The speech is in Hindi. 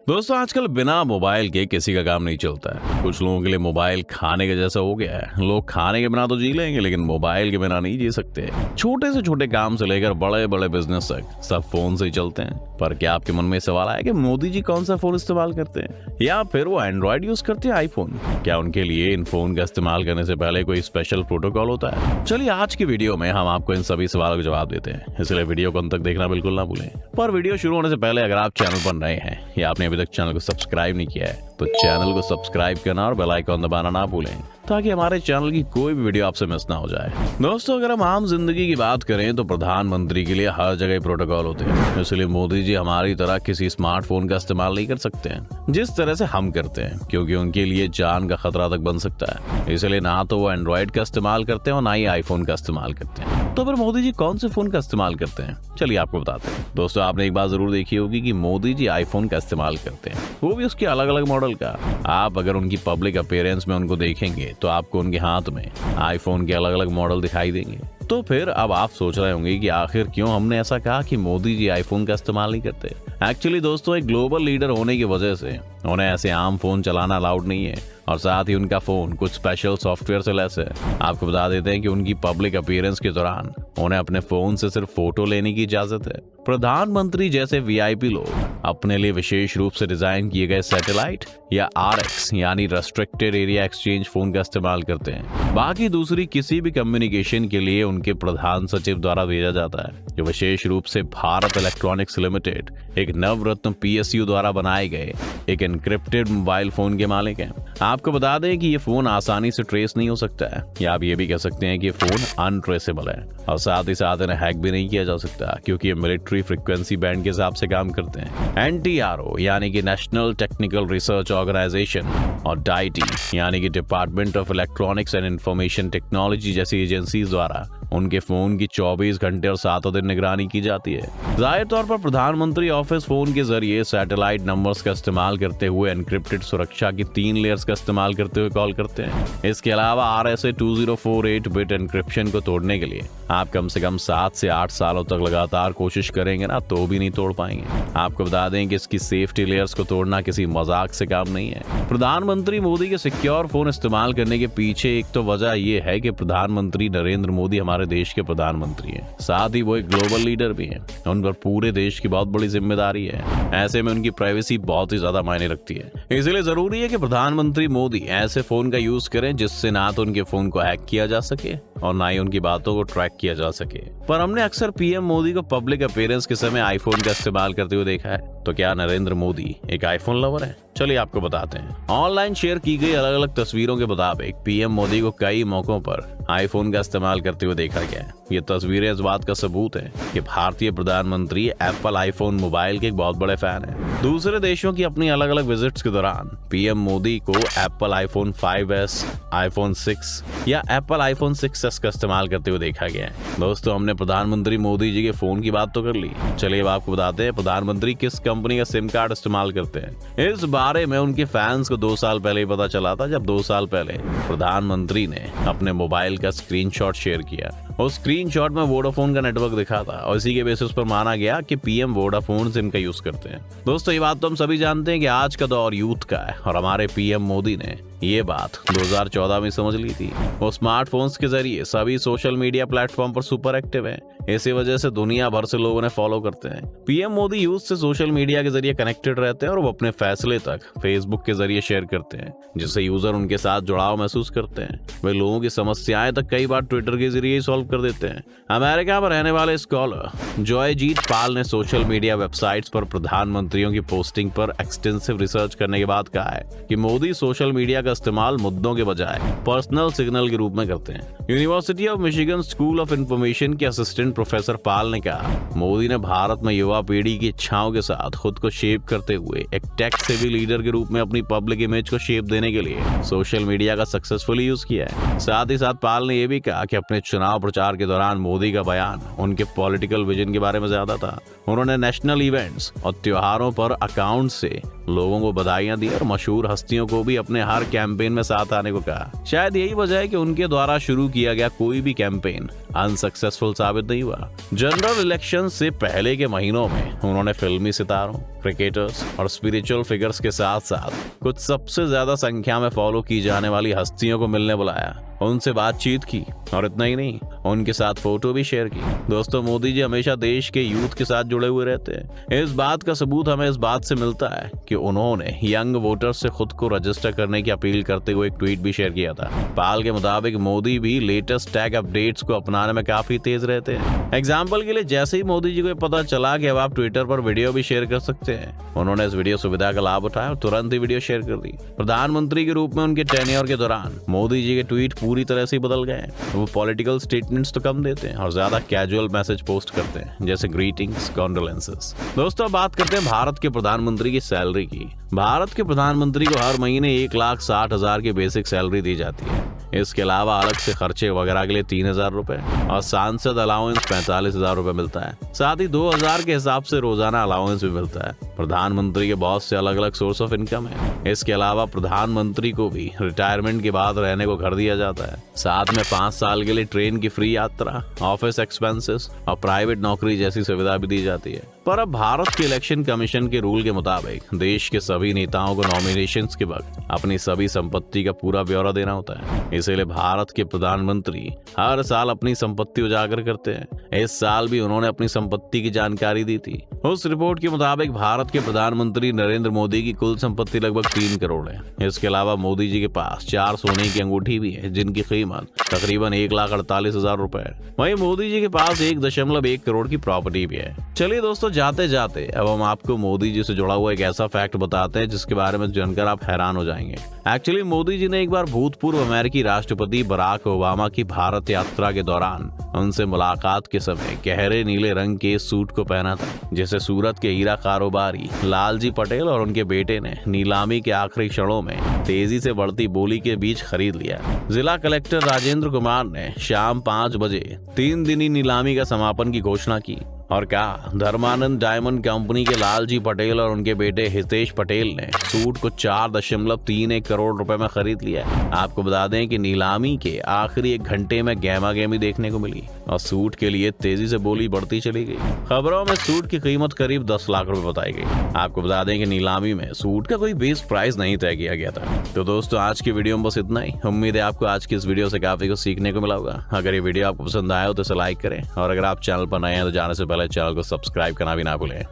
दोस्तों आजकल बिना मोबाइल के किसी का काम नहीं चलता है। कुछ लोगों के लिए मोबाइल खाने के जैसा हो गया है। लोग खाने के बिना तो जी लेंगे लेकिन मोबाइल के बिना नहीं जी सकते। छोटे से छोटे काम से लेकर बड़े बड़े बिजनेस तक सब फोन से ही चलते हैं। पर क्या आपके मन में सवाल आया कि मोदी जी कौन सा फोन इस्तेमाल करते हैं या फिर वो एंड्रॉइड यूज करते हैं आईफोन? क्या उनके लिए इन फोन का इस्तेमाल करने से पहले कोई स्पेशल प्रोटोकॉल होता है? चलिए आज की वीडियो में हम आपको इन सभी सवालों के जवाब देते हैं, इसलिए वीडियो को अंत तक देखना बिल्कुल ना भूलें। पर वीडियो शुरू होने से पहले अगर आप चैनल पर नए हैं या आपने अभी तक चैनल को सब्सक्राइब नहीं किया है तो चैनल को सब्सक्राइब करना और बेल आइकन दबाना ना भूलें ताकि हमारे चैनल की कोई भी वीडियो आपसे मिस ना हो जाए। दोस्तों अगर हम आम जिंदगी की बात करें तो प्रधानमंत्री के लिए हर जगह प्रोटोकॉल होते हैं, इसलिए मोदी जी हमारी तरह किसी स्मार्टफोन का इस्तेमाल नहीं कर सकते हैं जिस तरह से हम करते हैं, क्योंकि उनके लिए जान का खतरा तक बन सकता है। इसलिए ना तो वो एंड्रॉइड का इस्तेमाल करते हैं और ना ही आईफोन का इस्तेमाल करते हैं। तो फिर मोदी जी कौन से फोन का इस्तेमाल करते हैं? चलिए आपको बताते हैं। दोस्तों आपने एक बात जरूर देखी होगी कि मोदी जी आईफोन का इस्तेमाल करते हैं, वो भी उसके अलग अलग मॉडल का। आप अगर उनकी पब्लिक अपीयरेंस में उनको देखेंगे तो आपको उनके हाथ में आईफोन के अलग अलग मॉडल दिखाई देंगे। तो फिर अब आप सोच रहे होंगे कि आखिर क्यों हमने ऐसा कहा कि मोदी जी आईफोन का इस्तेमाल नहीं करते। एक्चुअली दोस्तों एक ग्लोबल लीडर होने की वजह से उन्हें ऐसे आम फोन चलाना अलाउड नहीं है और साथ ही उनका फोन कुछ स्पेशल सॉफ्टवेयर से लैस है। आपको बता देते हैं कि उनकी पब्लिक अपीयरेंस के दौरान उन्हें अपने फोन से सिर्फ फोटो लेने की इजाजत है। प्रधानमंत्री जैसे वीआईपी लोग अपने लिए विशेष रूप से डिजाइन किए गए सैटेलाइट या आरएक्स यानी रेस्ट्रिक्टेड एरिया एक्सचेंज फोन का इस्तेमाल करते हैं। बाकी दूसरी किसी भी कम्युनिकेशन के लिए उनके प्रधान सचिव द्वारा भेजा जाता है, जो विशेष रूप से भारत इलेक्ट्रॉनिक्स लिमिटेड एक नवरत्न पीएसयू द्वारा बनाए गए एक एनक्रिप्टेड मोबाइल फोन के मालिक हैं। आपको बता दें कि ये फोन आसानी से ट्रेस नहीं हो सकता है, या आप ये भी कह सकते हैं कि फोन अनट्रेसेबल है और साथ ही साथ इन्हें हैक भी नहीं किया जा सकता, क्योंकि ये मिलिट्री फ्रीक्वेंसी बैंड के हिसाब से काम करते हैं। एनटीआरओ यानी कि नेशनल टेक्निकल रिसर्च ऑर्गेनाइजेशन और डाइटी यानी कि department of electronics and information technology जैसी एजेंसीज द्वारा उनके फोन की 24 घंटे और 7 दिन निगरानी की जाती है। जाहिर तौर पर प्रधानमंत्री ऑफिस फोन के जरिए सैटेलाइट नंबर्स का इस्तेमाल करते हुए एनक्रिप्टेड सुरक्षा की 3 लेयर्स का इस्तेमाल करते हुए कॉल करते हैं। इसके अलावा RSA 2048 बिट एनक्रिप्शन को तोड़ने के लिए आप कम से कम 7 से 8 सालों तक लगातार कोशिश करेंगे ना तो भी नहीं तोड़ पाएंगे। आपको बता दें कि इसकी सेफ्टी लेयर्स को तोड़ना किसी मजाक से काम नहीं है। प्रधानमंत्री मोदी के सिक्योर फोन इस्तेमाल करने के पीछे एक तो वजह यह है कि प्रधानमंत्री नरेंद्र मोदी हमारे देश के प्रधानमंत्री हैं, साथ ही वो एक ग्लोबल लीडर भी हैं। उन पर पूरे देश की बहुत बड़ी जिम्मेदारी है। ऐसे में उनकी प्राइवेसी बहुत ही ज्यादा मायने रखती है। इसलिए जरूरी है कि प्रधानमंत्री मोदी ऐसे फोन का यूज करें जिससे ना तो उनके फोन को हैक किया जा सके और ना ही उनकी बातों को ट्रैक किया जा सके। पर हमने अक्सर पीएम मोदी को पब्लिक अपीयरेंस के समय आईफोन का इस्तेमाल करते हुए देखा है। तो क्या नरेंद्र मोदी एक आईफोन लवर है? चलिए आपको बताते हैं। ऑनलाइन शेयर की गई अलग अलग तस्वीरों के मुताबिक पीएम मोदी को कई मौकों पर आईफोन का इस्तेमाल करते हुए देखा गया है। ये तस्वीरें इस बात का सबूत है कि भारतीय प्रधानमंत्री एप्पल आईफोन मोबाइल के एक बहुत बड़े फैन हैं। दूसरे देशों की अपनी अलग अलग विजिट्स के दौरान पीएम मोदी को एप्पल आईफोन 5s, आईफोन 6 या एप्पल आईफोन 6s का इस्तेमाल करते हुए देखा गया है। दोस्तों हमने प्रधानमंत्री मोदी जी के फोन की बात तो कर ली, चलिए अब आपको बताते हैं प्रधानमंत्री किस कंपनी का सिम कार्ड इस्तेमाल करते हैं। इस बारे में उनके फैंस को 2 साल पहले ही पता चला था, जब 2 साल पहले प्रधानमंत्री ने अपने मोबाइल का स्क्रीनशॉट शेयर किया। उस स्क्रीनशॉट में वोडाफोन का नेटवर्क दिखा था और इसी के बेसिस पर माना गया कि पीएम वोडाफोन सिम का यूज करते हैं। दोस्तों ये बात तो हम सभी जानते हैं कि आज का दौर यूथ का है और हमारे पीएम मोदी ने ये बात 2014 में समझ ली थी। वो स्मार्टफोन्स के जरिए सभी सोशल मीडिया प्लेटफॉर्म पर सुपर एक्टिव हैं। इसी वजह से दुनिया भर से लोग उन्हें फॉलो करते हैं। पीएम मोदी यूथ से सोशल मीडिया के जरिए कनेक्टेड रहते हैं और वो अपने फैसले तक फेसबुक के जरिए शेयर करते हैं, जिससे यूजर उनके साथ जुड़ाव महसूस करते हैं। वे लोगों की समस्याएं तक कई बार ट्विटर के जरिए सॉल्व कर देते हैं। अमेरिका में रहने वाले स्कॉलर जॉयजीत पाल ने सोशल मीडिया वेबसाइट्स पर प्रधानमंत्रियों की पोस्टिंग पर एक्सटेंसिव रिसर्च करने के बाद कहा है कि मोदी सोशल मीडिया का इस्तेमाल मुद्दों के बजाय पर्सनल सिग्नल के रूप में करते हैं। University of Michigan school of information के असिस्टेंट प्रोफेसर पाल ने कहा, मोदी ने भारत में युवा पीढ़ी की इच्छाओं के साथ खुद को शेप करते हुए एक टेक सेवी लीडर के रूप में अपनी पब्लिक इमेज को शेप देने के लिए सोशल मीडिया का सक्सेसफुली यूज किया है। साथ ही साथ पाल ने यह भी कहा कि अपने चुनाव प्रचार के दौरान मोदी का बयान उनके पॉलिटिकल विजन के बारे में ज्यादा था। उन्होंने नेशनल इवेंट्स और त्योहारों पर अकाउंट से लोगों को बधाइयां दी और मशहूर हस्तियों को भी अपने हर कैंपेन में साथ आने को कहा। शायद यही वजह है कि उनके द्वारा शुरू किया गया कोई भी कैंपेन अनसक्सेसफुल साबित नहीं हुआ। जनरल इलेक्शन से पहले के महीनों में उन्होंने फिल्मी सितारों, क्रिकेटर्स और स्पिरिचुअल फिगर्स के साथ साथ कुछ सबसे ज्यादा संख्या में फॉलो की जाने वाली हस्तियों को मिलने बुलाया, उनसे बातचीत की और इतना ही नहीं, उनके साथ फोटो भी शेयर की। दोस्तों, मोदी जी हमेशा देश के यूथ के साथ जुड़े हुए रहते हैं। इस बात का सबूत हमें इस बात से मिलता है कि उन्होंने यंग वोटर्स से खुद को रजिस्टर करने की अपील करते हुए एक ट्वीट भी शेयर किया था। पाल के मुताबिक मोदी भी लेटेस्ट टेक अपडेट्स को अपनाने में काफी तेज रहते हैं। एग्जाम्पल के लिए, जैसे ही मोदी जी को पता चला कि अब आप ट्विटर पर वीडियो भी शेयर कर सकते हैं, उन्होंने इस वीडियो सुविधा का लाभ उठाया और तुरंत ही वीडियो शेयर कर दी। प्रधानमंत्री के रूप में उनके टेन्योर के दौरान मोदी जी के ट्वीट पूरी तरह से बदल गए। वो पॉलिटिकल स्टेटमेंट्स तो कम देते हैं और ज्यादा कैजुअल मैसेज पोस्ट करते हैं, जैसे ग्रीटिंग्स, कॉन्डोलेंसेस। दोस्तों, बात करते हैं भारत के प्रधानमंत्री की सैलरी की। भारत के प्रधानमंत्री को हर महीने 1,60,000 की बेसिक सैलरी दी जाती है। इसके अलावा अलग से खर्चे वगैरह के लिए 3,000 रुपए और सांसद अलाउंस 45,000 रुपए मिलता है। साथ ही 2,000 के हिसाब से रोजाना अलाउंस भी मिलता है। प्रधानमंत्री के बहुत से अलग अलग सोर्स ऑफ इनकम है। इसके अलावा प्रधानमंत्री को भी रिटायरमेंट के बाद रहने को घर दिया जाता है। साथ में 5 साल के लिए ट्रेन की फ्री यात्रा, ऑफिस एक्सपेंसेस और प्राइवेट नौकरी जैसी सुविधा भी दी जाती है। पर अब भारत के इलेक्शन कमीशन के रूल के मुताबिक देश के सभी नेताओं को नॉमिनेशंस के वक्त अपनी सभी संपत्ति का पूरा ब्यौरा देना होता है। इसीलिए भारत के प्रधानमंत्री हर साल अपनी संपत्ति उजागर करते हैं। इस साल भी उन्होंने अपनी संपत्ति की जानकारी दी थी। उस रिपोर्ट के मुताबिक भारत के प्रधानमंत्री नरेंद्र मोदी की कुल संपत्ति लगभग 3 करोड़ है। इसके अलावा मोदी जी के पास 4 सोने की अंगूठी भी है, जिनकी कीमत तकरीबन 1,48,000 रुपए है। वहीं मोदी जी के पास 1.1 करोड़ की प्रॉपर्टी भी है। चलिए दोस्तों, जाते जाते अब हम आपको मोदी जी से जुड़ा हुआ एक ऐसा फैक्ट बताते हैं जिसके बारे में जानकर आप हैरान हो जाएंगे। एक्चुअली मोदी जी ने एक बार भूतपूर्व अमेरिकी राष्ट्रपति बराक ओबामा की भारत यात्रा के दौरान उनसे मुलाकात के समय गहरे नीले रंग के सूट को पहना था, जिसे सूरत के हीरा कारोबारी लालजी पटेल और उनके बेटे ने नीलामी के आखिरी क्षणों में तेजी से बढ़ती बोली के बीच खरीद लिया। जिला कलेक्टर राजेंद्र कुमार ने शाम 5 बजे 3 दिनी नीलामी का समापन की घोषणा की और कहा, धर्मानंद डायमंड कंपनी के लालजी पटेल और उनके बेटे हितेश पटेल ने सूट को 4.31 करोड़ रुपए में खरीद लिया है। आपको बता दें कि नीलामी के आखिरी 1 घंटे में गहमा गहमी देखने को मिली और सूट के लिए तेजी से बोली बढ़ती चली गई। खबरों में सूट की कीमत करीब 10 लाख रुपए बताई गई। आपको बता दें कि नीलामी में सूट का कोई बेस प्राइस नहीं तय किया गया था। तो दोस्तों, आज की वीडियो में बस इतना ही। उम्मीद है आपको आज की इस वीडियो से काफी कुछ सीखने को मिला होगा। अगर ये वीडियो आपको पसंद आया हो तो इसे लाइक करें और अगर आप चैनल पर नए हैं तो जाने से पहले चैनल को सब्सक्राइब करना भी ना भूलें।